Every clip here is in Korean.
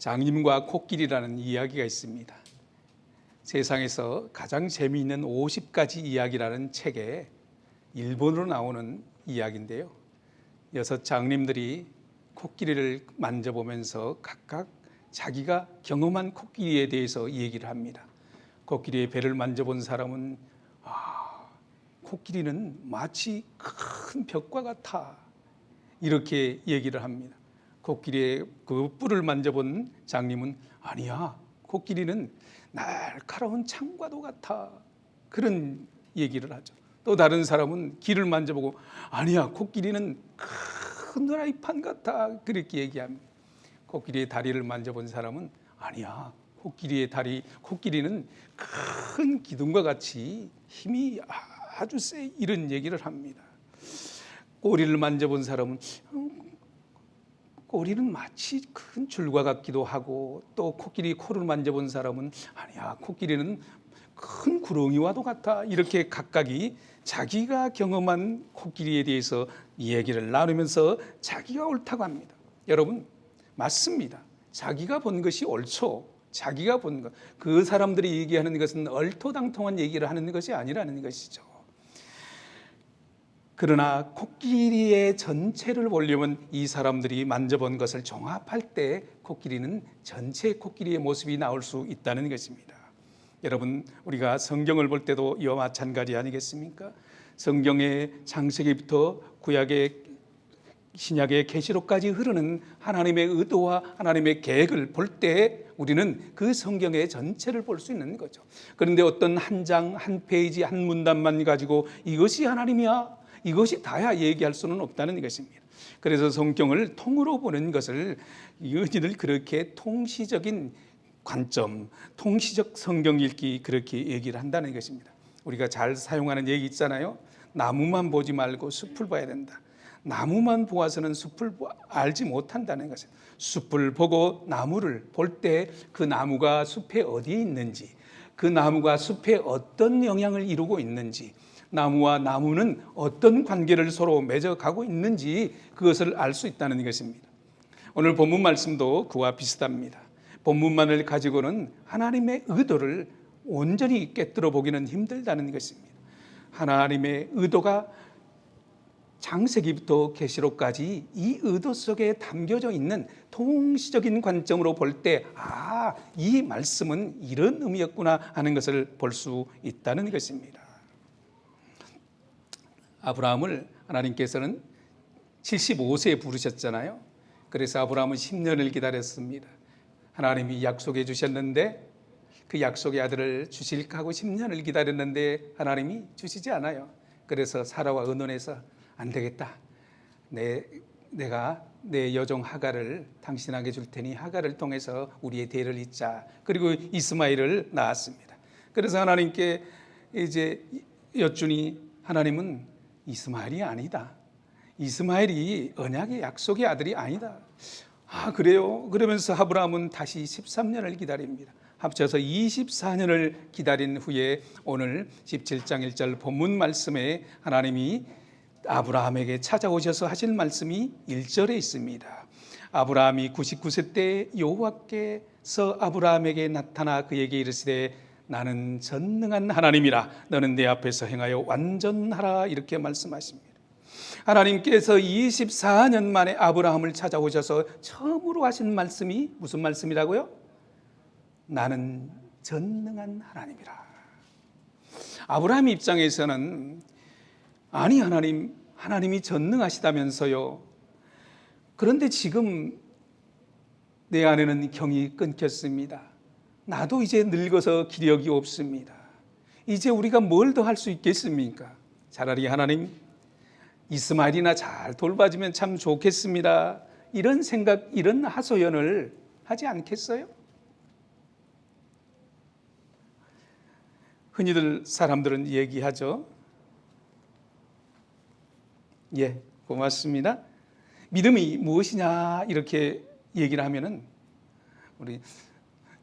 장님과 코끼리라는 이야기가 있습니다. 세상에서 가장 재미있는 50가지 이야기라는 책에 일본어로 나오는 이야기인데요. 6 장님들이 코끼리를 만져보면서 각각 자기가 경험한 코끼리에 대해서 얘기를 합니다. 코끼리의 배를 만져본 사람은 코끼리는 마치 큰 벽과 같아, 이렇게 얘기를 합니다. 코끼리의 그 뿔을 만져본 장님은 아니야, 코끼리는 날카로운 창과도 같아, 그런 얘기를 하죠. 또 다른 사람은 귀를 만져보고 아니야, 코끼리는 큰 후라이팬 같아, 그렇게 얘기합니다. 코끼리의 다리를 만져본 사람은 아니야, 코끼리는 큰 기둥과 같이 힘이 아주 세, 이런 얘기를 합니다. 꼬리를 만져본 사람은 꼬리는 마치 큰 줄과 같기도 하고, 또 코끼리 코를 만져본 사람은 아니야, 코끼리는 큰 구렁이와도 같아, 이렇게 각각이 자기가 경험한 코끼리에 대해서 얘기를 나누면서 자기가 옳다고 합니다. 여러분, 맞습니다. 자기가 본 것이 옳죠. 자기가 본 것, 그 사람들이 얘기하는 것은 얼토당통한 얘기를 하는 것이 아니라는 것이죠. 그러나 코끼리의 전체를 보려면 이 사람들이 만져본 것을 종합할 때 코끼리는 전체 코끼리의 모습이 나올 수 있다는 것입니다. 여러분, 우리가 성경을 볼 때도 이와 마찬가지 아니겠습니까? 성경의 창세기부터 구약의 신약의 계시록까지 흐르는 하나님의 의도와 하나님의 계획을 볼 때 우리는 그 성경의 전체를 볼 수 있는 거죠. 그런데 어떤 한 장, 한 페이지, 한 문단만 가지고 이것이 하나님이야, 이것이 다야 얘기할 수는 없다는 것입니다. 그래서 성경을 통으로 보는 것을 은희들 그렇게 통시적인 관점, 통시적 성경 읽기, 그렇게 얘기를 한다는 것입니다. 우리가 잘 사용하는 얘기 있잖아요. 나무만 보지 말고 숲을 봐야 된다. 나무만 보아서는 숲을 알지 못한다는 것은, 숲을 보고 나무를 볼 때 그 나무가 숲에 어디에 있는지, 그 나무가 숲에 어떤 영향을 이루고 있는지, 나무와 나무는 어떤 관계를 서로 맺어가고 있는지 그것을 알 수 있다는 것입니다. 오늘 본문 말씀도 그와 비슷합니다. 본문만을 가지고는 하나님의 의도를 온전히 꿰뚫어 보기는 힘들다는 것입니다. 하나님의 의도가 창세기부터 계시록까지 이 의도 속에 담겨져 있는 통시적인 관점으로 볼 때, 이 말씀은 이런 의미였구나 하는 것을 볼 수 있다는 것입니다. 아브라함을 하나님께서는 75세에 부르셨잖아요. 그래서 아브라함은 10년을 기다렸습니다. 하나님이 약속해 주셨는데 그 약속의 아들을 주실까 하고 10년을 기다렸는데 하나님이 주시지 않아요. 그래서 사라와 의논해서 안 되겠다, 내가 내 여종 하갈을 당신에게 줄 테니 하갈을 통해서 우리의 대를 잇자. 그리고 이스마엘을 낳았습니다. 그래서 하나님께 이제 여쭈니 하나님은 이스마엘이 아니다, 이스마엘이 언약의 약속의 아들이 아니다. 그래요? 그러면서 아브라함은 다시 13년을 기다립니다. 합쳐서 24년을 기다린 후에 오늘 17장 1절 본문 말씀에 하나님이 아브라함에게 찾아오셔서 하실 말씀이 1절에 있습니다. 아브라함이 99세 때 여호와께서 아브라함에게 나타나 그에게 이르시되 나는 전능한 하나님이라, 너는 내 앞에서 행하여 완전하라, 이렇게 말씀하십니다. 하나님께서 24년 만에 아브라함을 찾아오셔서 처음으로 하신 말씀이 무슨 말씀이라고요? 나는 전능한 하나님이라. 아브라함 입장에서는 아니, 하나님이 전능하시다면서요. 그런데 지금 내 안에는 경이 끊겼습니다. 나도 이제 늙어서 기력이 없습니다. 이제 우리가 뭘 더 할 수 있겠습니까? 차라리 하나님, 이스마엘이나 잘 돌봐주면 참 좋겠습니다, 이런 생각, 이런 하소연을 하지 않겠어요? 흔히들 사람들은 얘기하죠. 예, 고맙습니다. 믿음이 무엇이냐 이렇게 얘기를 하면은 우리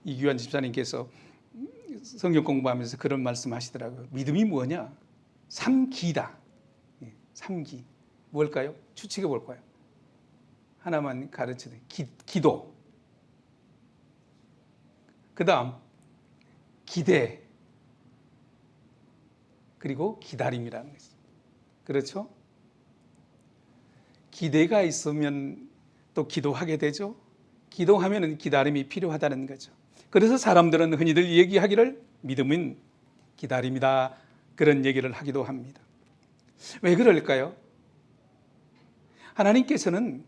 이규환 집사님께서 성경 공부하면서 그런 말씀 하시더라고요. 믿음이 뭐냐? 3기다. 3기. 뭘까요? 추측해 볼까요? 하나만 가르쳐드릴게요. 기도, 그 다음 기대, 그리고 기다림이라는 것이죠. 그렇죠? 기대가 있으면 또 기도하게 되죠. 기도하면 기다림이 필요하다는 거죠. 그래서 사람들은 흔히들 얘기하기를 믿음은 기다림이다, 그런 얘기를 하기도 합니다. 왜 그럴까요? 하나님께서는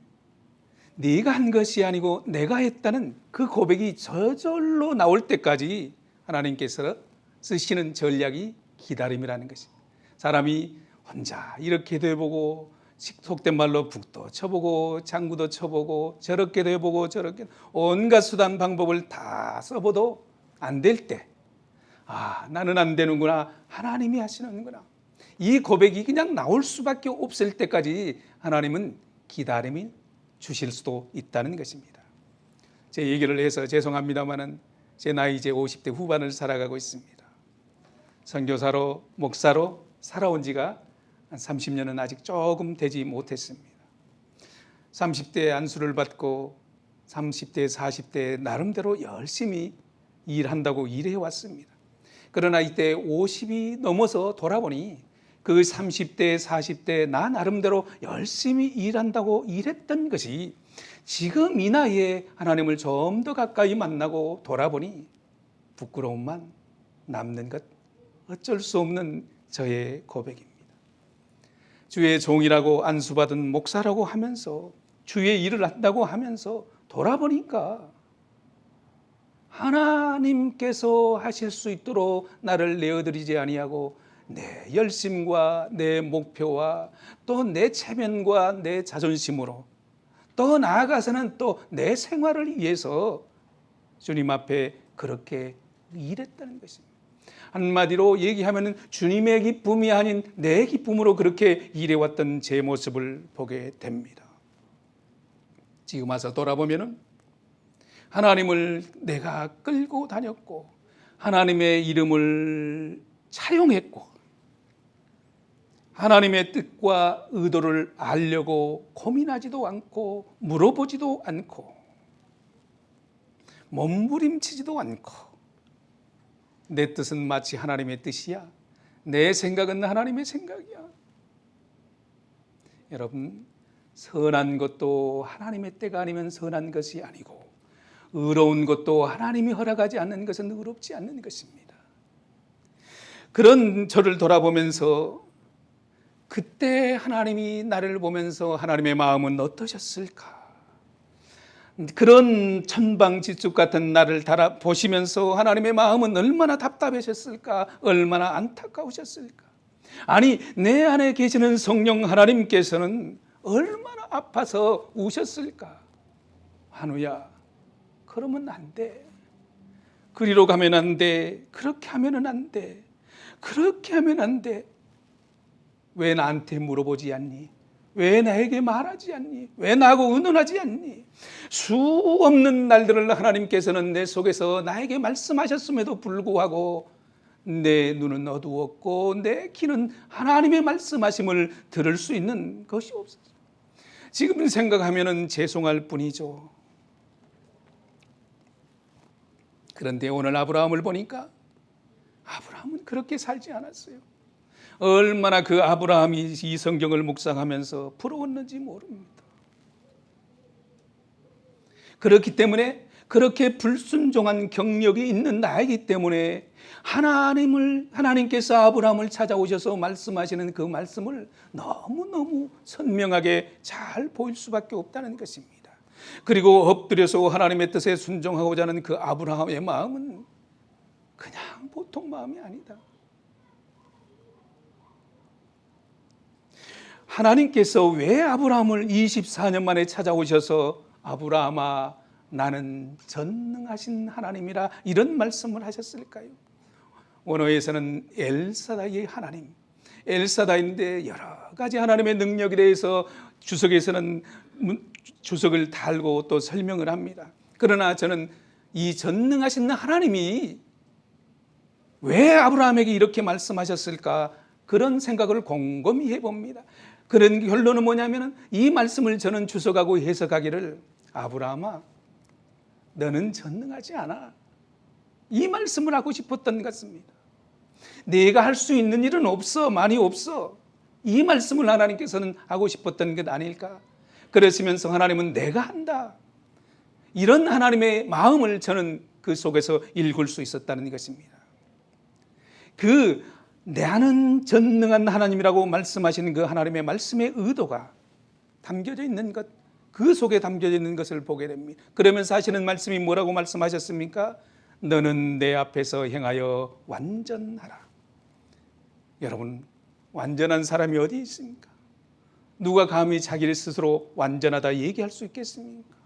네가 한 것이 아니고 내가 했다는 그 고백이 저절로 나올 때까지 하나님께서 쓰시는 전략이 기다림이라는 것입니다. 사람이 혼자 이렇게도 해보고 속된 말로 북도 쳐보고 장구도 쳐보고 저렇게도 해보고 저렇게 온갖 수단 방법을 다 써봐도 안 될 때, 나는 안 되는구나, 하나님이 하시는구나, 이 고백이 그냥 나올 수밖에 없을 때까지 하나님은 기다림이 주실 수도 있다는 것입니다. 제 얘기를 해서 죄송합니다만은 제 나이 이제 50대 후반을 살아가고 있습니다. 선교사로, 목사로 살아온 지가 한 30년은 아직 조금 되지 못했습니다. 30대에 안수를 받고 30대, 40대에 나름대로 열심히 일한다고 일해 왔습니다. 그러나 이때 50이 넘어서 돌아보니 그 30대, 40대 나 나름대로 열심히 일한다고 일했던 것이 지금 이 나이에 하나님을 좀 더 가까이 만나고 돌아보니 부끄러움만 남는 것, 어쩔 수 없는 저의 고백입니다. 주의 종이라고 안수받은 목사라고 하면서 주의 일을 한다고 하면서 돌아보니까 하나님께서 하실 수 있도록 나를 내어드리지 아니하고 내 열심과 내 목표와 또 내 체면과 내 자존심으로 또 나아가서는 또 내 생활을 위해서 주님 앞에 그렇게 일했다는 것입니다. 한마디로 얘기하면 주님의 기쁨이 아닌 내 기쁨으로 그렇게 일해왔던 제 모습을 보게 됩니다. 지금 와서 돌아보면 하나님을 내가 끌고 다녔고 하나님의 이름을 차용했고 하나님의 뜻과 의도를 알려고 고민하지도 않고 물어보지도 않고 몸부림치지도 않고 내 뜻은 마치 하나님의 뜻이야, 내 생각은 하나님의 생각이야. 여러분, 선한 것도 하나님의 때가 아니면 선한 것이 아니고 의로운 것도 하나님이 허락하지 않는 것은 의롭지 않는 것입니다. 그런 저를 돌아보면서 그때 하나님이 나를 보면서 하나님의 마음은 어떠셨을까? 그런 천방지축 같은 나를 보시면서 하나님의 마음은 얼마나 답답하셨을까? 얼마나 안타까우셨을까? 아니, 내 안에 계시는 성령 하나님께서는 얼마나 아파서 우셨을까? 한우야, 그러면 안 돼. 그리로 가면 안 돼. 그렇게 하면 안 돼. 그렇게 하면 안 돼. 왜 나한테 물어보지 않니? 왜 나에게 말하지 않니? 왜 나하고 의논하지 않니? 수 없는 날들을 하나님께서는 내 속에서 나에게 말씀하셨음에도 불구하고 내 눈은 어두웠고 내 귀는 하나님의 말씀하심을 들을 수 있는 것이 없었어요. 지금 생각하면 죄송할 뿐이죠. 그런데 오늘 아브라함을 보니까 아브라함은 그렇게 살지 않았어요. 얼마나 그 아브라함이 이 성경을 묵상하면서 부러웠는지 모릅니다. 그렇기 때문에 그렇게 불순종한 경력이 있는 나이기 때문에 하나님께서 아브라함을 찾아오셔서 말씀하시는 그 말씀을 너무너무 선명하게 잘 보일 수밖에 없다는 것입니다. 그리고 엎드려서 하나님의 뜻에 순종하고자 하는 그 아브라함의 마음은 그냥 보통 마음이 아니다. 하나님께서 왜 아브라함을 24년 만에 찾아오셔서 아브라함아, 나는 전능하신 하나님이라 이런 말씀을 하셨을까요? 원어에서는 엘사다이의 하나님, 엘사다인데 여러 가지 하나님의 능력에 대해서 주석에서는 주석을 달고 또 설명을 합니다. 그러나 저는 이 전능하신 하나님이 왜 아브라함에게 이렇게 말씀하셨을까? 그런 생각을 곰곰이 해봅니다. 그런 결론은 뭐냐면 이 말씀을 저는 주석하고 해석하기를 아브라함아, 너는 전능하지 않아. 이 말씀을 하고 싶었던 것 같습니다. 내가 할 수 있는 일은 없어, 많이 없어. 이 말씀을 하나님께서는 하고 싶었던 것 아닐까? 그랬으면서 하나님은 내가 한다. 이런 하나님의 마음을 저는 그 속에서 읽을 수 있었다는 것입니다. 나는 전능한 하나님이라고 말씀하시는 그 하나님의 말씀의 의도가 담겨져 있는 것, 그 속에 담겨져 있는 것을 보게 됩니다. 그러면서 하시는 말씀이 뭐라고 말씀하셨습니까? 너는 내 앞에서 행하여 완전하라. 여러분, 완전한 사람이 어디 있습니까? 누가 감히 자기를 스스로 완전하다 얘기할 수 있겠습니까?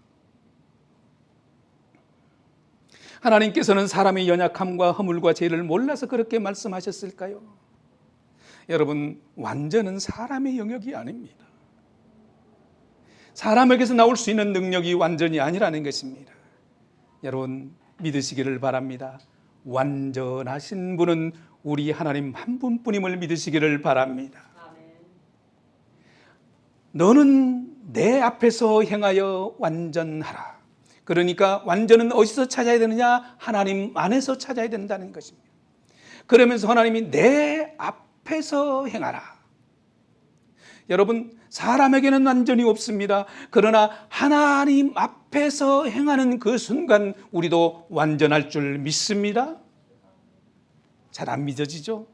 하나님께서는 사람의 연약함과 허물과 죄를 몰라서 그렇게 말씀하셨을까요? 여러분, 완전은 사람의 영역이 아닙니다. 사람에게서 나올 수 있는 능력이 완전이 아니라는 것입니다. 여러분, 믿으시기를 바랍니다. 완전하신 분은 우리 하나님 한 분뿐임을 믿으시기를 바랍니다. 너는 내 앞에서 행하여 완전하라. 그러니까 완전은 어디서 찾아야 되느냐? 하나님 안에서 찾아야 된다는 것입니다. 그러면서 하나님이 내 앞에서 행하라. 여러분, 사람에게는 완전히 없습니다. 그러나 하나님 앞에서 행하는 그 순간 우리도 완전할 줄 믿습니다. 잘 안 믿어지죠?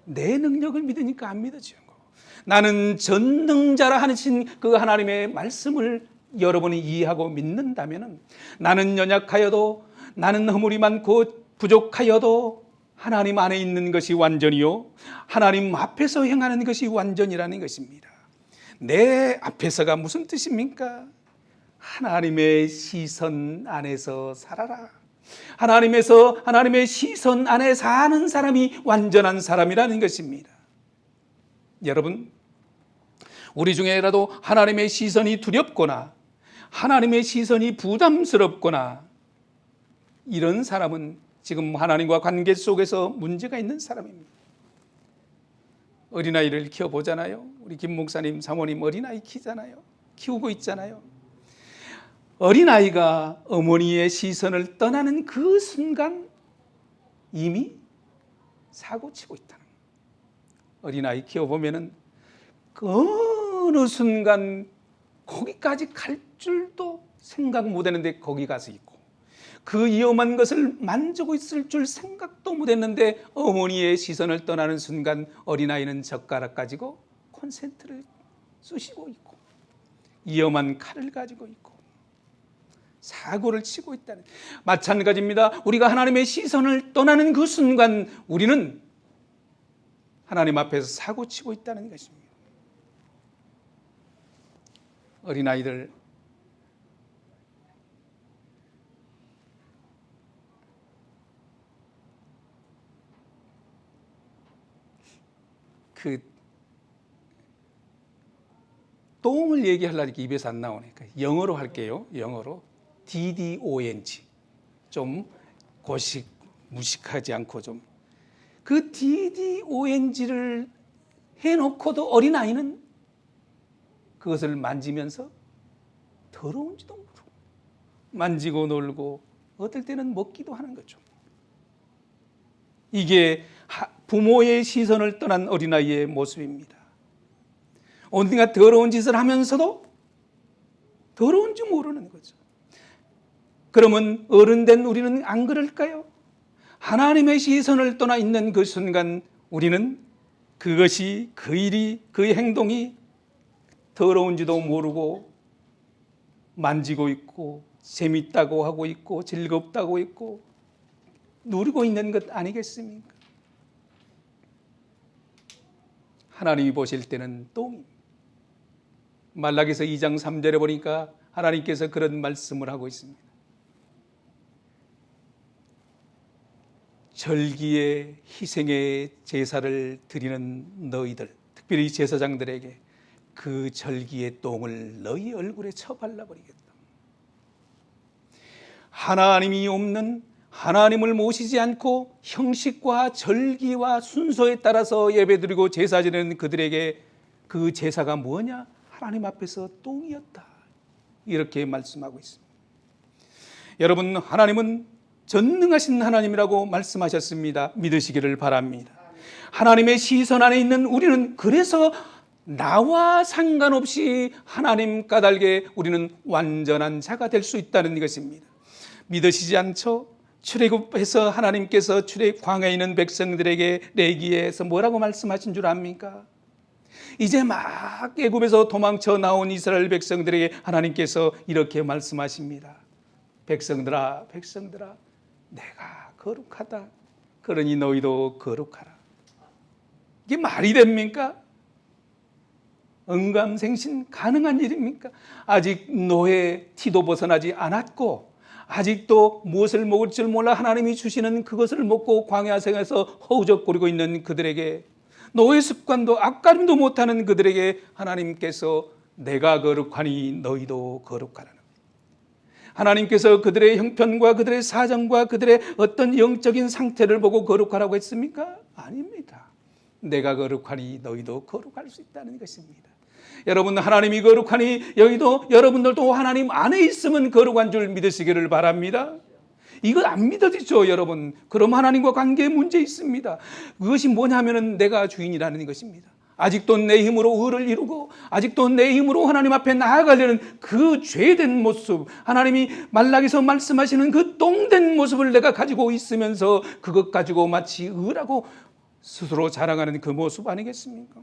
내 능력을 믿으니까 안 믿어지는 거고. 나는 전능자라 하신 그 하나님의 말씀을 여러분이 이해하고 믿는다면 나는 연약하여도, 나는 허물이 많고 부족하여도 하나님 안에 있는 것이 완전이요, 하나님 앞에서 행하는 것이 완전이라는 것입니다. 내 앞에서가 무슨 뜻입니까? 하나님의 시선 안에서 살아라. 하나님의 시선 안에 사는 사람이 완전한 사람이라는 것입니다. 여러분, 우리 중에라도 하나님의 시선이 두렵거나 하나님의 시선이 부담스럽거나 이런 사람은 지금 하나님과 관계 속에서 문제가 있는 사람입니다. 어린아이를 키워보잖아요. 우리 김 목사님, 사모님 어린아이 키우고 있잖아요. 어린아이가 어머니의 시선을 떠나는 그 순간 이미 사고치고 있다는 거예요. 어린아이 키워보면은 그 어느 순간 거기까지 갈 줄도 생각 못했는데 거기 가서 있고, 그 위험한 것을 만지고 있을 줄 생각도 못했는데 어머니의 시선을 떠나는 순간 어린아이는 젓가락 가지고 콘센트를 쑤시고 있고 위험한 칼을 가지고 있고 사고를 치고 있다는, 마찬가지입니다. 우리가 하나님의 시선을 떠나는 그 순간 우리는 하나님 앞에서 사고 치고 있다는 것입니다. 어린아이들, 똥을 얘기하려니까 입에서 안 나오니까 영어로 할게요. 영어로 DDONG, 좀 무식하지 않고 좀 그 DDONG를 해놓고도 어린아이는 그것을 만지면서 더러운지도 모르고 만지고 놀고 어떨 때는 먹기도 하는 거죠. 이게 부모의 시선을 떠난 어린아이의 모습입니다. 언젠가 더러운 짓을 하면서도 더러운지 모르는 거죠. 그러면 어른된 우리는 안 그럴까요? 하나님의 시선을 떠나 있는 그 순간 우리는 그것이, 그 일이, 그 행동이 더러운지도 모르고 만지고 있고 재밌다고 하고 있고 즐겁다고 있고 누리고 있는 것 아니겠습니까? 하나님이 보실 때는 똥입니다. 말라기서 2장 3절에 보니까 하나님께서 그런 말씀을 하고 있습니다. 절기의 희생의 제사를 드리는 너희들, 특별히 제사장들에게 그 절기의 똥을 너희 얼굴에 쳐발라버리겠다. 하나님이 없는, 하나님을 모시지 않고 형식과 절기와 순서에 따라서 예배드리고 제사 지내는 그들에게 그 제사가 뭐냐? 하나님 앞에서 똥이었다. 이렇게 말씀하고 있습니다. 여러분, 하나님은 전능하신 하나님이라고 말씀하셨습니다. 믿으시기를 바랍니다. 하나님의 시선 안에 있는 우리는 그래서 나와 상관없이 하나님 까닭에 우리는 완전한 자가 될 수 있다는 것입니다. 믿으시지 않죠? 출애굽해서 하나님께서 광야에 있는 백성들에게 레위기에서 뭐라고 말씀하신 줄 압니까? 이제 막 애굽에서 도망쳐 나온 이스라엘 백성들에게 하나님께서 이렇게 말씀하십니다. 백성들아, 백성들아, 내가 거룩하다. 그러니 너희도 거룩하라. 이게 말이 됩니까? 언감생신 가능한 일입니까? 아직 노예 티도 벗어나지 않았고 아직도 무엇을 먹을 줄 몰라 하나님이 주시는 그것을 먹고 광야 생에서 허우적거리고 있는 그들에게, 노예 습관도 앞가림도 못하는 그들에게 하나님께서 내가 거룩하니 너희도 거룩하라는, 하나님께서 그들의 형편과 그들의 사정과 그들의 어떤 영적인 상태를 보고 거룩하라고 했습니까? 아닙니다. 내가 거룩하니 너희도 거룩할 수 있다는 것입니다. 여러분, 하나님이 거룩하니 여러분들도 하나님 안에 있으면 거룩한 줄 믿으시기를 바랍니다. 이거 안 믿어지죠, 여러분? 그럼 하나님과 관계에 문제 있습니다. 그것이 뭐냐면은 내가 주인이라는 것입니다. 아직도 내 힘으로 의를 이루고 아직도 내 힘으로 하나님 앞에 나아가려는 그 죄된 모습, 하나님이 말라기서 말씀하시는 그 똥된 모습을 내가 가지고 있으면서 그것 가지고 마치 의라고 스스로 자랑하는 그 모습 아니겠습니까?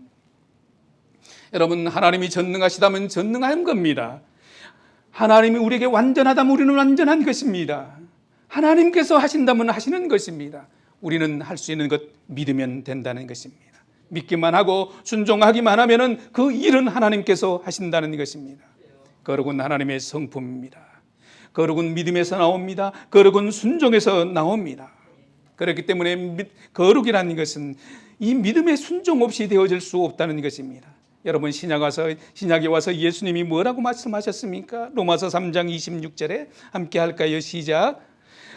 여러분, 하나님이 전능하시다면 전능한 겁니다. 하나님이 우리에게 완전하다면 우리는 완전한 것입니다. 하나님께서 하신다면 하시는 것입니다. 우리는 할 수 있는 것 믿으면 된다는 것입니다. 믿기만 하고 순종하기만 하면은 그 일은 하나님께서 하신다는 것입니다. 거룩은 하나님의 성품입니다. 거룩은 믿음에서 나옵니다. 거룩은 순종에서 나옵니다. 그렇기 때문에 거룩이라는 것은 이 믿음의 순종 없이 되어질 수 없다는 것입니다. 여러분, 신약에 와서 예수님이 뭐라고 말씀하셨습니까? 로마서 3장 26절에 함께 할까요? 시작.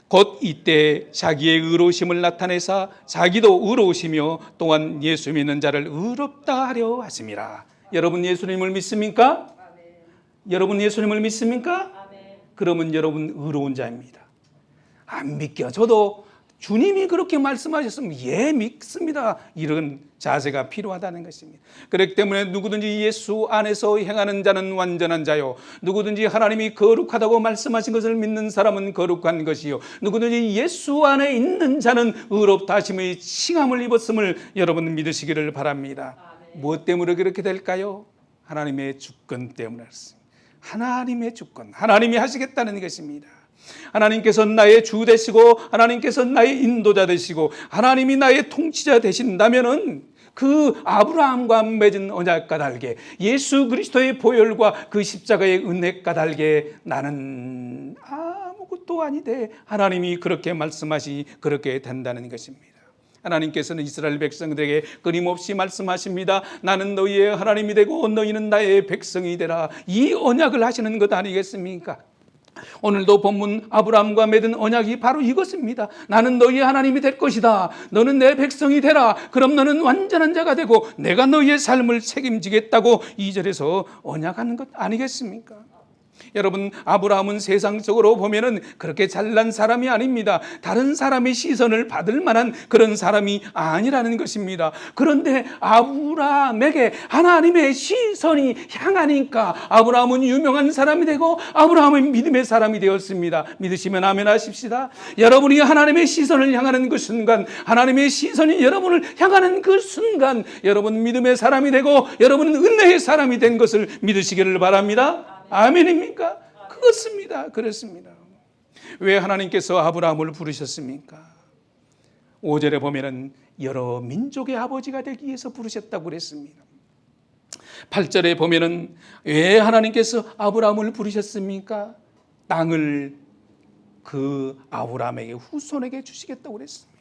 곧 이때 자기의 의로우심을 나타내사 자기도 의로우시며 또한 예수 믿는 자를 의롭다 하려 하심이라. 여러분, 예수님을 믿습니까? 아멘. 여러분, 예수님을 믿습니까? 아멘. 그러면 여러분 의로운 자입니다. 안 믿겨. 저도 주님이 그렇게 말씀하셨으면 예, 믿습니다. 이런 자세가 필요하다는 것입니다. 그렇기 때문에 누구든지 예수 안에서 행하는 자는 완전한 자요, 누구든지 하나님이 거룩하다고 말씀하신 것을 믿는 사람은 거룩한 것이요, 누구든지 예수 안에 있는 자는 의롭다 하심의 칭함을 입었음을 여러분 믿으시기를 바랍니다. 무엇 때문에 그렇게 될까요? 하나님의 주권 때문에 그렇습니다. 하나님의 주권, 하나님이 하시겠다는 것입니다. 하나님께서 나의 주 되시고 하나님께서 나의 인도자 되시고 하나님이 나의 통치자 되신다면은 그 아브라함과 맺은 언약 까닭에, 예수 그리스도의 보혈과 그 십자가의 은혜 까닭에 나는 아무것도 아니되 하나님이 그렇게 말씀하시 그렇게 된다는 것입니다. 하나님께서는 이스라엘 백성들에게 끊임없이 말씀하십니다. 나는 너희의 하나님이 되고 너희는 나의 백성이 되라. 이 언약을 하시는 것 아니겠습니까? 오늘도 본문 아브라함과 맺은 언약이 바로 이것입니다. 나는 너희의 하나님이 될 것이다. 너는 내 백성이 되라. 그럼 너는 완전한 자가 되고 내가 너희의 삶을 책임지겠다고 2절에서 언약하는 것 아니겠습니까? 여러분, 아브라함은 세상적으로 보면은 그렇게 잘난 사람이 아닙니다. 다른 사람의 시선을 받을 만한 그런 사람이 아니라는 것입니다. 그런데 아브라함에게 하나님의 시선이 향하니까 아브라함은 유명한 사람이 되고 아브라함은 믿음의 사람이 되었습니다. 믿으시면 아멘 하십시다. 여러분이 하나님의 시선을 향하는 그 순간, 하나님의 시선이 여러분을 향하는 그 순간 여러분 믿음의 사람이 되고 여러분은 은혜의 사람이 된 것을 믿으시기를 바랍니다. 아멘입니까? 그렇습니다. 그렇습니다. 왜 하나님께서 아브라함을 부르셨습니까? 5절에 보면은 여러 민족의 아버지가 되기 위해서 부르셨다고 그랬습니다. 8절에 보면은 왜 하나님께서 아브라함을 부르셨습니까? 땅을 그 아브라함에게 후손에게 주시겠다고 그랬습니다.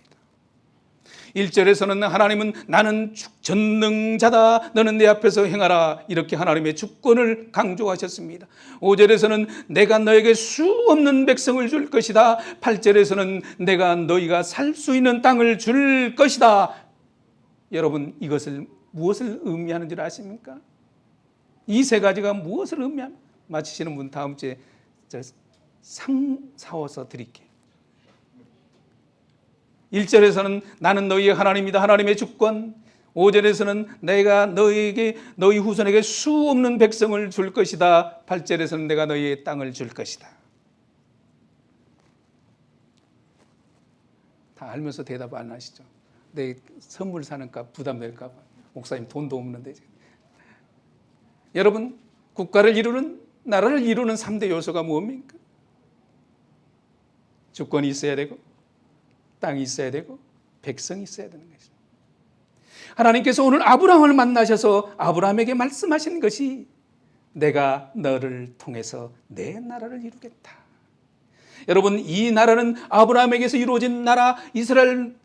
1절에서는 하나님은 나는 전능자다, 너는 내 앞에서 행하라, 이렇게 하나님의 주권을 강조하셨습니다. 5절에서는 내가 너에게 수 없는 백성을 줄 것이다. 8절에서는 내가 너희가 살 수 있는 땅을 줄 것이다. 여러분, 이것을 무엇을 의미하는 줄 아십니까? 이 세 가지가 무엇을 의미합니까? 맞히시는 분 다음 주에 상 사와서 드릴게요. 1절에서는 나는 너희의 하나님이다, 하나님의 주권. 5절에서는 내가 너희 후손에게 수 없는 백성을 줄 것이다. 8절에서는 내가 너희의 땅을 줄 것이다. 다 알면서 대답 안 하시죠? 내 선물 사는가 부담될까 봐. 목사님 돈도 없는데. 여러분, 국가를 이루는, 나라를 이루는 3대 요소가 뭡니까? 주권이 있어야 되고, 땅이 있어야 되고, 백성이 있어야 되는 것입니다. 하나님께서 오늘 아브라함을 만나셔서 아브라함에게 말씀하신 것이 내가 너를 통해서 내 나라를 이루겠다. 여러분, 이 나라는 아브라함에게서 이루어진 나라, 이스라엘,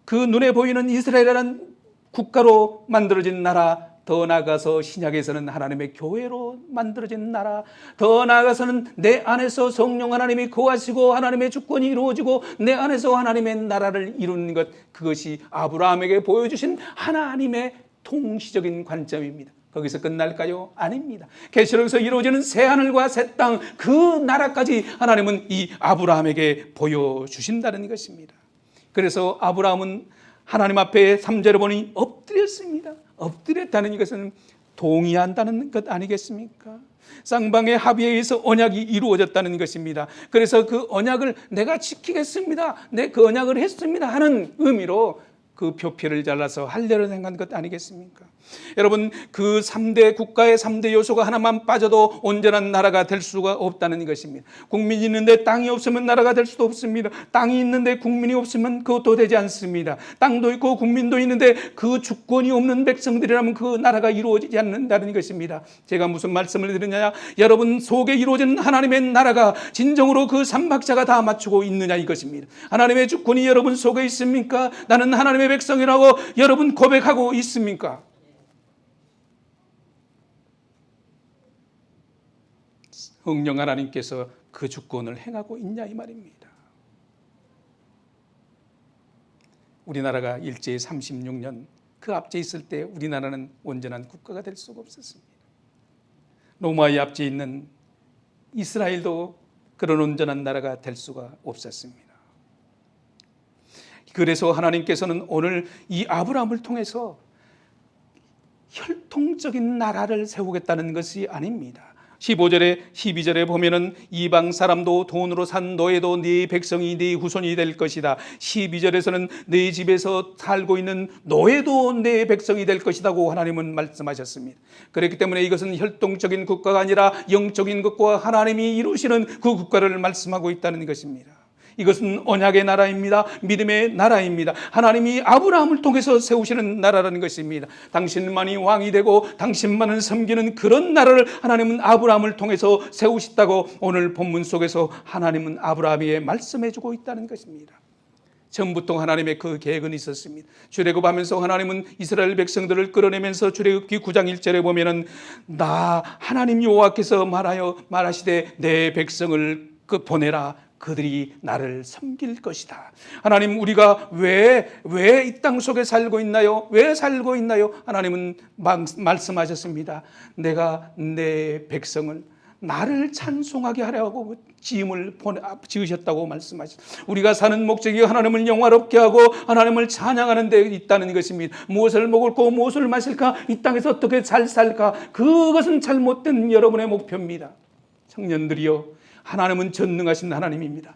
그 눈에 보이는 이스라엘이라는 국가로 만들어진 나라, 더 나아가서 신약에서는 하나님의 교회로 만들어진 나라, 더 나아가서는 내 안에서 성령 하나님이 거하시고 하나님의 주권이 이루어지고 내 안에서 하나님의 나라를 이루는 것, 그것이 아브라함에게 보여주신 하나님의 통시적인 관점입니다. 거기서 끝날까요? 아닙니다. 계시록에서 이루어지는 새하늘과 새 땅, 그 나라까지 하나님은 이 아브라함에게 보여주신다는 것입니다. 그래서 아브라함은 하나님 앞에 3절에 보니 엎드렸습니다. 엎드렸다는 것은 동의한다는 것 아니겠습니까? 쌍방의 합의에 의해서 언약이 이루어졌다는 것입니다. 그래서 그 언약을 내가 지키겠습니다, 내 그 언약을 했습니다 하는 의미로 그 표피를 잘라서 할례를 행한 것 아니겠습니까? 여러분, 그 3대 국가의 3대 요소가 하나만 빠져도 온전한 나라가 될 수가 없다는 것입니다. 국민이 있는데 땅이 없으면 나라가 될 수도 없습니다. 땅이 있는데 국민이 없으면 그것도 되지 않습니다. 땅도 있고 국민도 있는데 그 주권이 없는 백성들이라면 그 나라가 이루어지지 않는다는 것입니다. 제가 무슨 말씀을 드리느냐, 여러분 속에 이루어지는 하나님의 나라가 진정으로 그 삼박자가 다 맞추고 있느냐 이것입니다. 하나님의 주권이 여러분 속에 있습니까? 나는 하나님의 백성이라고 여러분 고백하고 있습니까? 성령 하나님께서 그 주권을 행하고 있냐 이 말입니다. 우리나라가 일제 36년 그 앞에 있을 때 우리나라는 온전한 국가가 될 수가 없었습니다. 로마의 앞에 있는 이스라엘도 그런 온전한 나라가 될 수가 없었습니다. 그래서 하나님께서는 오늘 이 아브라함을 통해서 혈통적인 나라를 세우겠다는 것이 아닙니다. 15절에 12절에 보면은 이방 사람도 돈으로 산 노예도 네 백성이 네 후손이 될 것이다. 12절에서는 네 집에서 살고 있는 노예도 네 백성이 될 것이라고 하나님은 말씀하셨습니다. 그렇기 때문에 이것은 혈통적인 국가가 아니라 영적인 것과 하나님이 이루시는 그 국가를 말씀하고 있다는 것입니다. 이것은 언약의 나라입니다. 믿음의 나라입니다. 하나님이 아브라함을 통해서 세우시는 나라라는 것입니다. 당신만이 왕이 되고 당신만을 섬기는 그런 나라를 하나님은 아브라함을 통해서 세우셨다고 오늘 본문 속에서 하나님은 아브라함에게 말씀해주고 있다는 것입니다. 처음부터 하나님의 그 계획은 있었습니다. 출애굽하면서 하나님은 이스라엘 백성들을 끌어내면서 출애굽기 9장 1절에 보면은 나 하나님 여호와께서 말하시되 내 백성을 보내라. 그들이 나를 섬길 것이다. 하나님, 우리가 왜 이 땅 속에 살고 있나요? 왜 살고 있나요? 하나님은 말씀하셨습니다. 내가 내 백성을 나를 찬송하게 하려고 지으셨다고 말씀하셨습니다. 우리가 사는 목적이 하나님을 영화롭게 하고 하나님을 찬양하는 데 있다는 것입니다. 무엇을 먹을까, 무엇을 마실까, 이 땅에서 어떻게 잘 살까, 그것은 잘못된 여러분의 목표입니다. 청년들이여, 하나님은 전능하신 하나님입니다.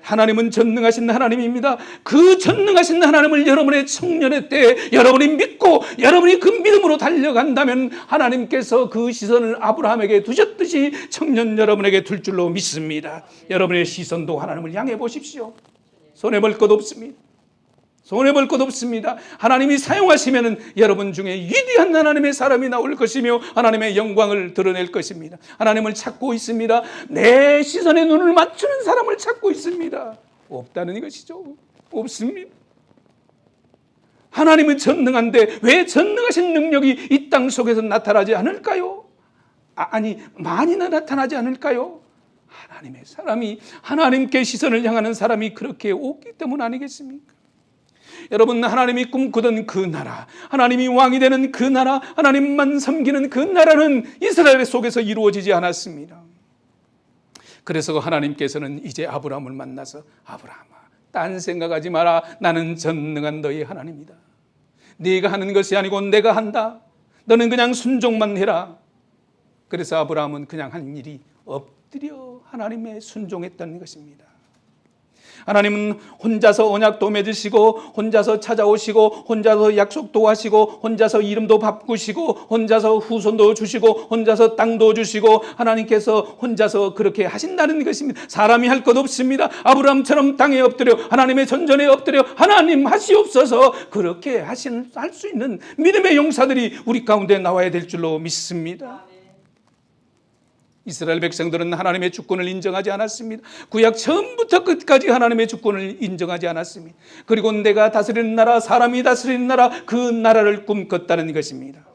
하나님은 전능하신 하나님입니다. 그 전능하신 하나님을 여러분의 청년의 때에 여러분이 믿고 여러분이 그 믿음으로 달려간다면 하나님께서 그 시선을 아브라함에게 두셨듯이 청년 여러분에게 둘 줄로 믿습니다. 여러분의 시선도 하나님을 향해 보십시오. 손해볼 것 없습니다. 손해볼 것 없습니다. 하나님이 사용하시면 여러분 중에 위대한 하나님의 사람이 나올 것이며 하나님의 영광을 드러낼 것입니다. 하나님을 찾고 있습니다. 내 시선에 눈을 맞추는 사람을 찾고 있습니다. 없다는 것이죠. 없습니다. 하나님은 전능한데 왜 전능하신 능력이 이 땅 속에서 나타나지 않을까요? 아니, 많이나 나타나지 않을까요? 하나님의 사람이, 하나님께 시선을 향하는 사람이 그렇게 없기 때문 아니겠습니까? 여러분, 하나님이 꿈꾸던 그 나라, 하나님이 왕이 되는 그 나라, 하나님만 섬기는 그 나라는 이스라엘 속에서 이루어지지 않았습니다. 그래서 하나님께서는 이제 아브라함을 만나서 아브라함아, 딴 생각하지 마라. 나는 전능한 너희 하나님이다. 네가 하는 것이 아니고 내가 한다. 너는 그냥 순종만 해라. 그래서 아브라함은 그냥 한 일이 엎드려 하나님의 순종했다는 것입니다. 하나님은 혼자서 언약도 맺으시고, 혼자서 찾아오시고, 혼자서 약속도 하시고, 혼자서 이름도 바꾸시고, 혼자서 후손도 주시고, 혼자서 땅도 주시고, 하나님께서 혼자서 그렇게 하신다는 것입니다. 사람이 할 것 없습니다. 아브라함처럼 땅에 엎드려 하나님의 전전에 엎드려 하나님 하시옵소서, 그렇게 할 수 있는 믿음의 용사들이 우리 가운데 나와야 될 줄로 믿습니다. 이스라엘 백성들은 하나님의 주권을 인정하지 않았습니다. 구약 처음부터 끝까지 하나님의 주권을 인정하지 않았습니다. 그리고 내가 다스리는 나라, 사람이 다스리는 나라, 그 나라를 꿈꿨다는 것입니다.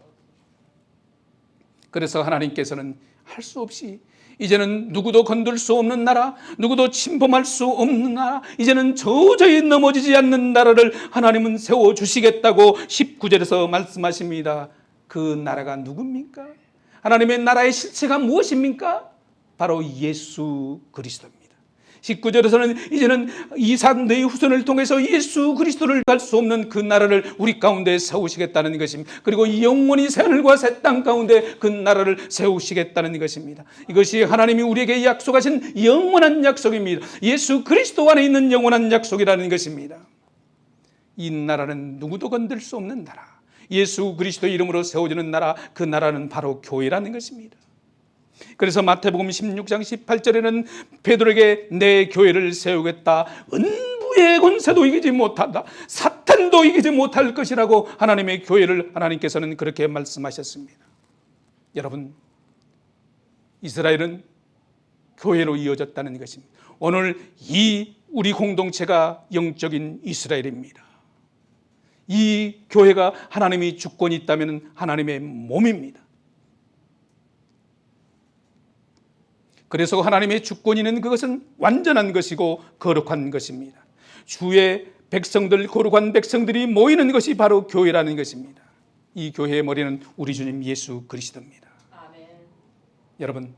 그래서 하나님께서는 할 수 없이 이제는 누구도 건들 수 없는 나라, 누구도 침범할 수 없는 나라, 이제는 도저히 넘어지지 않는 나라를 하나님은 세워주시겠다고 19절에서 말씀하십니다. 그 나라가 누굽니까? 하나님의 나라의 실체가 무엇입니까? 바로 예수 그리스도입니다. 19절에서는 이제는 이삭 너희 후손을 통해서 예수 그리스도를 갈 수 없는 그 나라를 우리 가운데 세우시겠다는 것입니다. 그리고 영원히 새 하늘과 새 땅 가운데 그 나라를 세우시겠다는 것입니다. 이것이 하나님이 우리에게 약속하신 영원한 약속입니다. 예수 그리스도 안에 있는 영원한 약속이라는 것입니다. 이 나라는 누구도 건들 수 없는 나라, 예수 그리스도 이름으로 세워지는 나라, 그 나라는 바로 교회라는 것입니다. 그래서 마태복음 16장 18절에는 베드로에게 내 교회를 세우겠다, 은부의 권세도 이기지 못한다, 사탄도 이기지 못할 것이라고 하나님의 교회를 하나님께서는 그렇게 말씀하셨습니다. 여러분, 이스라엘은 교회로 이어졌다는 것입니다. 오늘 이 우리 공동체가 영적인 이스라엘입니다. 이 교회가 하나님이 주권이 있다면 하나님의 몸입니다. 그래서 하나님의 주권이 있는 그것은 완전한 것이고 거룩한 것입니다. 주의 백성들, 거룩한 백성들이 모이는 것이 바로 교회라는 것입니다. 이 교회의 머리는 우리 주님 예수 그리스도입니다. 아멘. 여러분,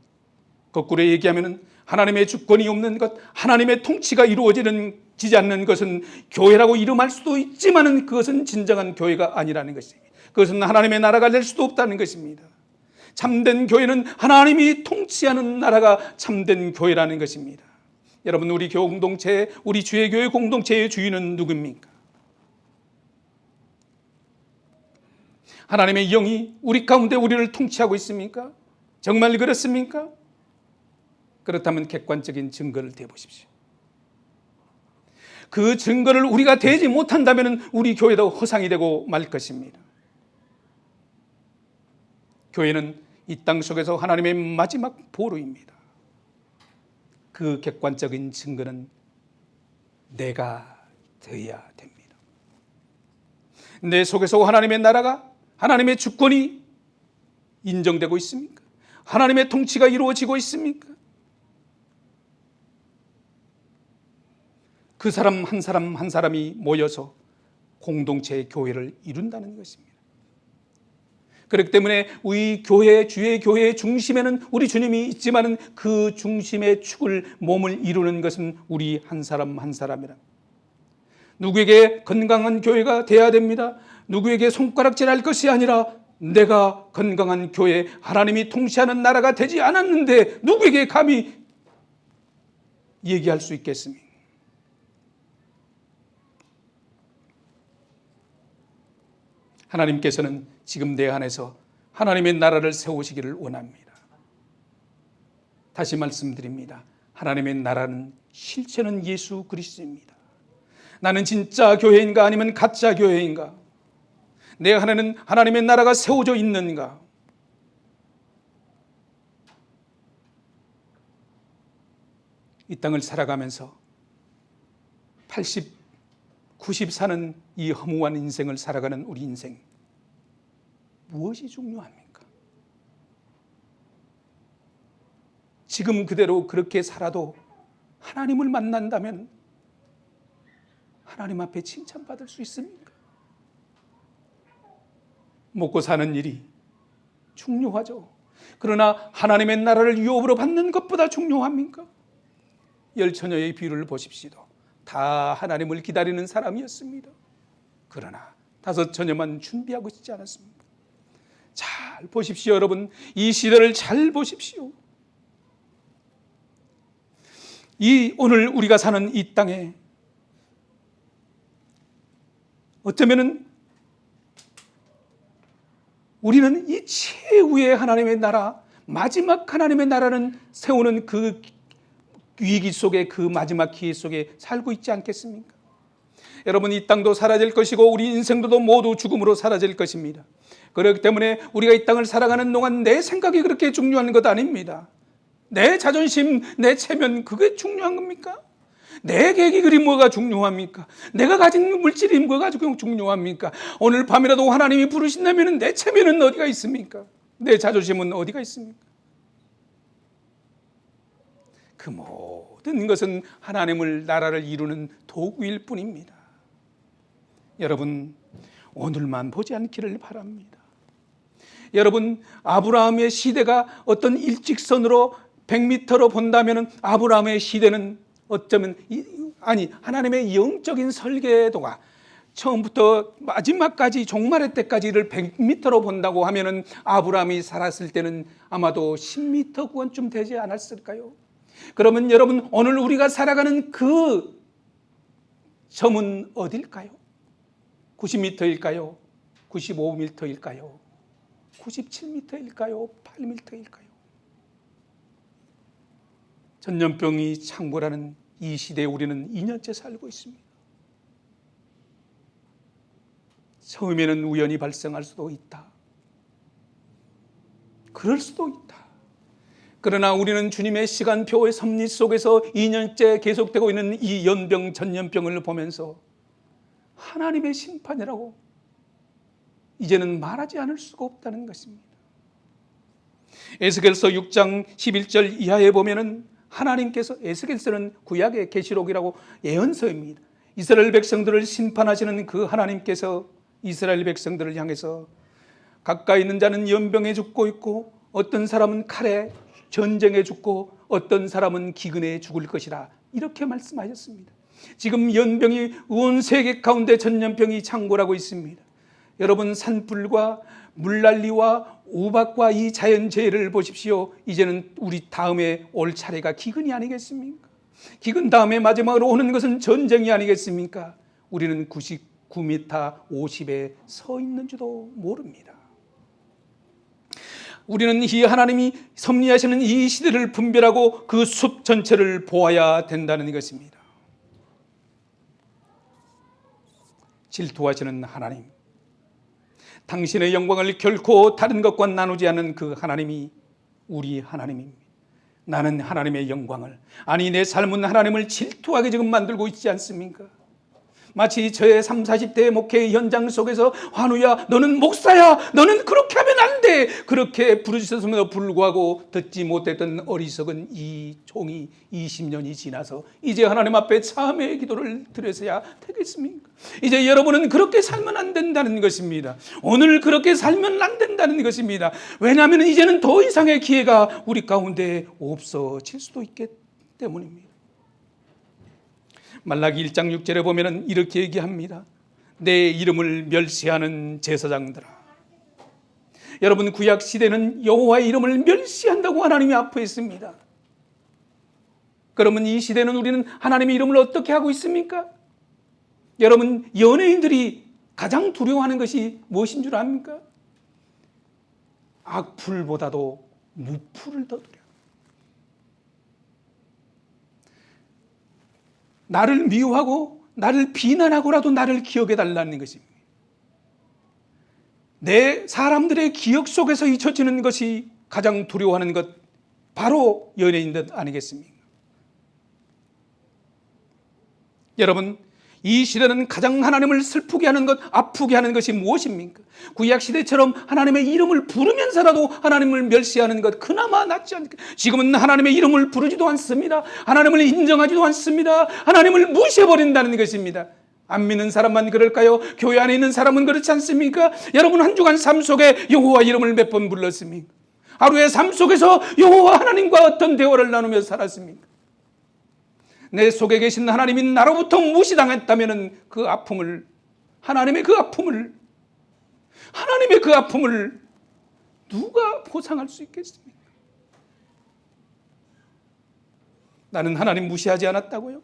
거꾸로 얘기하면 하나님의 주권이 없는 것, 하나님의 통치가 이루어지지 않는 것은 교회라고 이름할 수도 있지만 그것은 진정한 교회가 아니라는 것입니다. 그것은 하나님의 나라가 될 수도 없다는 것입니다. 참된 교회는 하나님이 통치하는 나라가 참된 교회라는 것입니다. 여러분, 우리 교회 공동체, 우리 주의 교회 공동체의 주인은 누구입니까? 하나님의 영이 우리 가운데 우리를 통치하고 있습니까? 정말 그렇습니까? 그렇다면 객관적인 증거를 대보십시오. 그 증거를 우리가 대지 못한다면 우리 교회도 허상이 되고 말 것입니다. 교회는 이 땅 속에서 하나님의 마지막 보루입니다. 그 객관적인 증거는 내가 되어야 됩니다. 내 속에서 하나님의 나라가, 하나님의 주권이 인정되고 있습니까? 하나님의 통치가 이루어지고 있습니까? 그 사람 한 사람 한 사람이 모여서 공동체의 교회를 이룬다는 것입니다. 그렇기 때문에 우리 교회, 주의 교회의 중심에는 우리 주님이 있지만 그 중심의 축을, 몸을 이루는 것은 우리 한 사람 한 사람이라. 누구에게 건강한 교회가 돼야 됩니다. 누구에게 손가락질할 것이 아니라 내가 건강한 교회, 하나님이 통치하는 나라가 되지 않았는데 누구에게 감히 얘기할 수 있겠습니까? 하나님께서는 지금 내 안에서 하나님의 나라를 세우시기를 원합니다. 다시 말씀드립니다. 하나님의 나라는 실체는 예수 그리스도입니다. 나는 진짜 교회인가 아니면 가짜 교회인가? 내 안에는 하나님의 나라가 세워져 있는가? 이 땅을 살아가면서 80, 90 사는 이 허무한 인생을 살아가는 우리 인생, 무엇이 중요합니까? 지금 그대로 그렇게 살아도 하나님을 만난다면 하나님 앞에 칭찬받을 수 있습니까? 먹고 사는 일이 중요하죠. 그러나 하나님의 나라를 유업으로 받는 것보다 중요합니까? 열 처녀의 비유를 보십시오. 다 하나님을 기다리는 사람이었습니다. 그러나 5 처녀만 준비하고 있지 않았습니까? 잘 보십시오, 여러분. 이 시대를 잘 보십시오. 오늘 우리가 사는 이 땅에 어쩌면은 우리는 이 최후의 하나님의 나라, 마지막 하나님의 나라는 세우는 그 위기 속에, 그 마지막 기회 속에 살고 있지 않겠습니까? 여러분, 이 땅도 사라질 것이고 우리 인생도 모두 죽음으로 사라질 것입니다. 그렇기 때문에 우리가 이 땅을 살아가는 동안 내 생각이 그렇게 중요한 것 아닙니다. 내 자존심, 내 체면, 그게 중요한 겁니까? 내 계획이 그리 뭐가 중요합니까? 내가 가진 물질이 뭐가 중요합니까? 오늘 밤이라도 하나님이 부르신다면 내 체면은 어디가 있습니까? 내 자존심은 어디가 있습니까? 그 모든 것은 하나님을 나라를 이루는 도구일 뿐입니다. 여러분, 오늘만 보지 않기를 바랍니다. 여러분, 아브라함의 시대가 어떤 일직선으로 100m로 본다면 아브라함의 시대는 어쩌면 하나님의 영적인 설계도가 처음부터 마지막까지 종말의 때까지를 100m로 본다고 하면은 아브라함이 살았을 때는 아마도 10m 구간쯤 되지 않았을까요? 그러면 여러분, 오늘 우리가 살아가는 그 점은 어딜까요? 90m일까요? 95m일까요? 97m일까요? 8m일까요? 전염병이 창궐하는 이 시대에 우리는 2년째 살고 있습니다. 처음에는 우연히 발생할 수도 있다. 그럴 수도 있다. 그러나 우리는 주님의 시간표의 섭리 속에서 2년째 계속되고 있는 이 연병, 전염병을 보면서 하나님의 심판이라고 이제는 말하지 않을 수가 없다는 것입니다. 에스겔서 6장 11절 이하에 보면은 하나님께서, 에스겔서는 구약의 계시록이라고 예언서입니다. 이스라엘 백성들을 심판하시는 그 하나님께서 이스라엘 백성들을 향해서 가까이 있는 자는 연병에 죽고 있고 어떤 사람은 칼에 전쟁에 죽고 어떤 사람은 기근에 죽을 것이라, 이렇게 말씀하셨습니다. 지금 연병이 온 세계 가운데 전염병이 창궐하고 있습니다. 여러분, 산불과 물난리와 우박과 이 자연재해를 보십시오. 이제는 우리 다음에 올 차례가 기근이 아니겠습니까? 기근 다음에 마지막으로 오는 것은 전쟁이 아니겠습니까? 우리는 99m 50에 서 있는지도 모릅니다. 우리는 이 하나님이 섭리하시는 이 시대를 분별하고 그 숲 전체를 보아야 된다는 것입니다. 질투하시는 하나님, 당신의 영광을 결코 다른 것과 나누지 않는 그 하나님이 우리 하나님입니다. 나는 하나님의 영광을, 아니 내 삶은 하나님을 질투하게 지금 만들고 있지 않습니까? 마치 저의 30, 40대의 목회의 현장 속에서 환우야, 너는 목사야, 너는 그렇게 하면 안 돼, 그렇게 부르셨음에도 불구하고 듣지 못했던 어리석은 이 종이 20년이 지나서 이제 하나님 앞에 참회의 기도를 드려서야 되겠습니까? 이제 여러분은 그렇게 살면 안 된다는 것입니다. 오늘 그렇게 살면 안 된다는 것입니다. 왜냐하면 이제는 더 이상의 기회가 우리 가운데 없어질 수도 있기 때문입니다. 말라기 1장 6절에 보면 이렇게 얘기합니다. 내 이름을 멸시하는 제사장들아. 여러분, 구약 시대는 여호와의 이름을 멸시한다고 하나님이 아파했습니다. 그러면 이 시대는 우리는 하나님의 이름을 어떻게 하고 있습니까? 여러분, 연예인들이 가장 두려워하는 것이 무엇인 줄 압니까? 악플보다도 무플을 더 두려워합니다. 나를 미워하고 나를 비난하고라도 나를 기억해 달라는 것입니다. 내 사람들의 기억 속에서 잊혀지는 것이 가장 두려워하는 것, 바로 연예인들 아니겠습니까? 여러분, 이 시대는 가장 하나님을 슬프게 하는 것, 아프게 하는 것이 무엇입니까? 구약 시대처럼 하나님의 이름을 부르면서라도 하나님을 멸시하는 것, 그나마 낫지 않을까? 지금은 하나님의 이름을 부르지도 않습니다. 하나님을 인정하지도 않습니다. 하나님을 무시해버린다는 것입니다. 안 믿는 사람만 그럴까요? 교회 안에 있는 사람은 그렇지 않습니까? 여러분, 한 주간 삶 속에 여호와 이름을 몇 번 불렀습니까? 하루의 삶 속에서 여호와 하나님과 어떤 대화를 나누며 살았습니까? 내 속에 계신 하나님이 나로부터 무시당했다면 그 아픔을, 하나님의 그 아픔을 누가 보상할 수 있겠습니까? 나는 하나님 무시하지 않았다고요?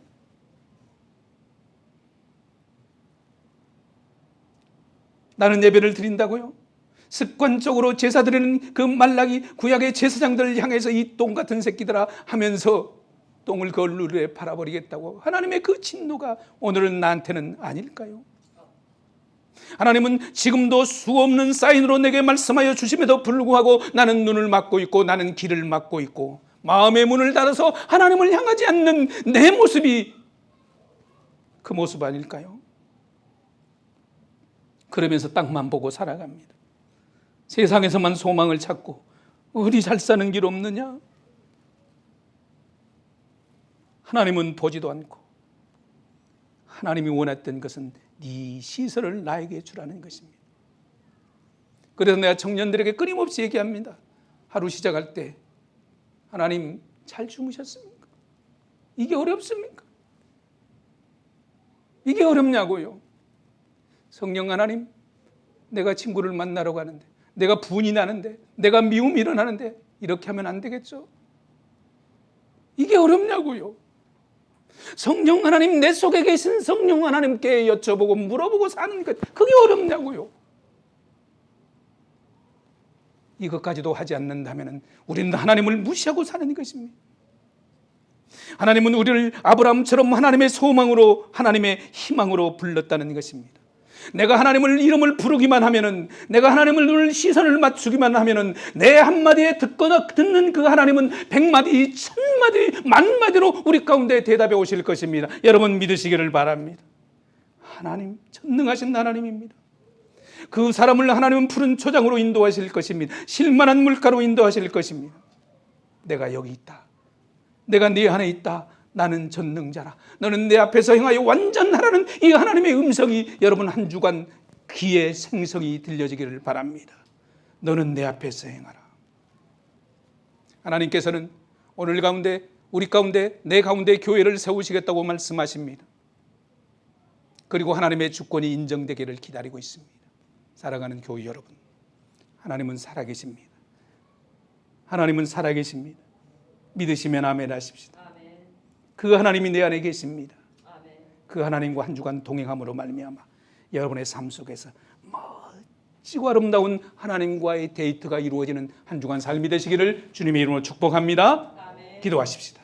나는 예배를 드린다고요? 습관적으로 제사 드리는 그 말라기 구약의 제사장들을 향해서 이 똥 같은 새끼들아 하면서 똥을 거울에 팔아버리겠다고 하나님의 그 진노가 오늘은 나한테는 아닐까요? 하나님은 지금도 수없는 사인으로 내게 말씀하여 주심에도 불구하고 나는 눈을 막고 있고 나는 귀를 막고 있고 마음의 문을 닫아서 하나님을 향하지 않는 내 모습이 그 모습 아닐까요? 그러면서 땅만 보고 살아갑니다. 세상에서만 소망을 찾고 어디 잘 사는 길 없느냐? 하나님은 보지도 않고 하나님이 원했던 것은 네 시설을 나에게 주라는 것입니다. 그래서 내가 청년들에게 끊임없이 얘기합니다. 하루 시작할 때 하나님 잘 주무셨습니까? 이게 어렵습니까? 이게 어렵냐고요? 성령 하나님, 내가 친구를 만나러 가는데, 내가 분이 나는데, 내가 미움이 일어나는데 이렇게 하면 안 되겠죠? 이게 어렵냐고요? 성령 하나님, 내 속에 계신 성령 하나님께 여쭤보고 물어보고 사는 것, 그게 어렵냐고요? 이것까지도 하지 않는다면 우리는 하나님을 무시하고 사는 것입니다. 하나님은 우리를 아브라함처럼 하나님의 소망으로, 하나님의 희망으로 불렀다는 것입니다. 내가 하나님을 이름을 부르기만 하면은, 내가 하나님을 늘 시선을 맞추기만 하면은 내 한마디에 듣거나 듣는 그 하나님은 100마디, 1000마디, 만마디로 우리 가운데 대답해 오실 것입니다. 여러분 믿으시기를 바랍니다. 하나님, 전능하신 하나님입니다. 그 사람을 하나님은 푸른 초장으로 인도하실 것입니다. 실만한 물가로 인도하실 것입니다. 내가 여기 있다. 내가 네 안에 있다. 나는 전능자라. 너는 내 앞에서 행하여 완전하라는 이 하나님의 음성이 여러분 한 주간 귀에 생성이 들려지기를 바랍니다. 너는 내 앞에서 행하라. 하나님께서는 오늘 가운데, 우리 가운데, 내 가운데 교회를 세우시겠다고 말씀하십니다. 그리고 하나님의 주권이 인정되기를 기다리고 있습니다. 사랑하는 교회 여러분, 하나님은 살아계십니다. 하나님은 살아계십니다. 믿으시면 아멘 하십시다. 그 하나님이 내 안에 계십니다. 그 하나님과 한 주간 동행함으로 말미암아 여러분의 삶 속에서 멋지고 아름다운 하나님과의 데이트가 이루어지는 한 주간 삶이 되시기를 주님의 이름으로 축복합니다. 기도하십시다.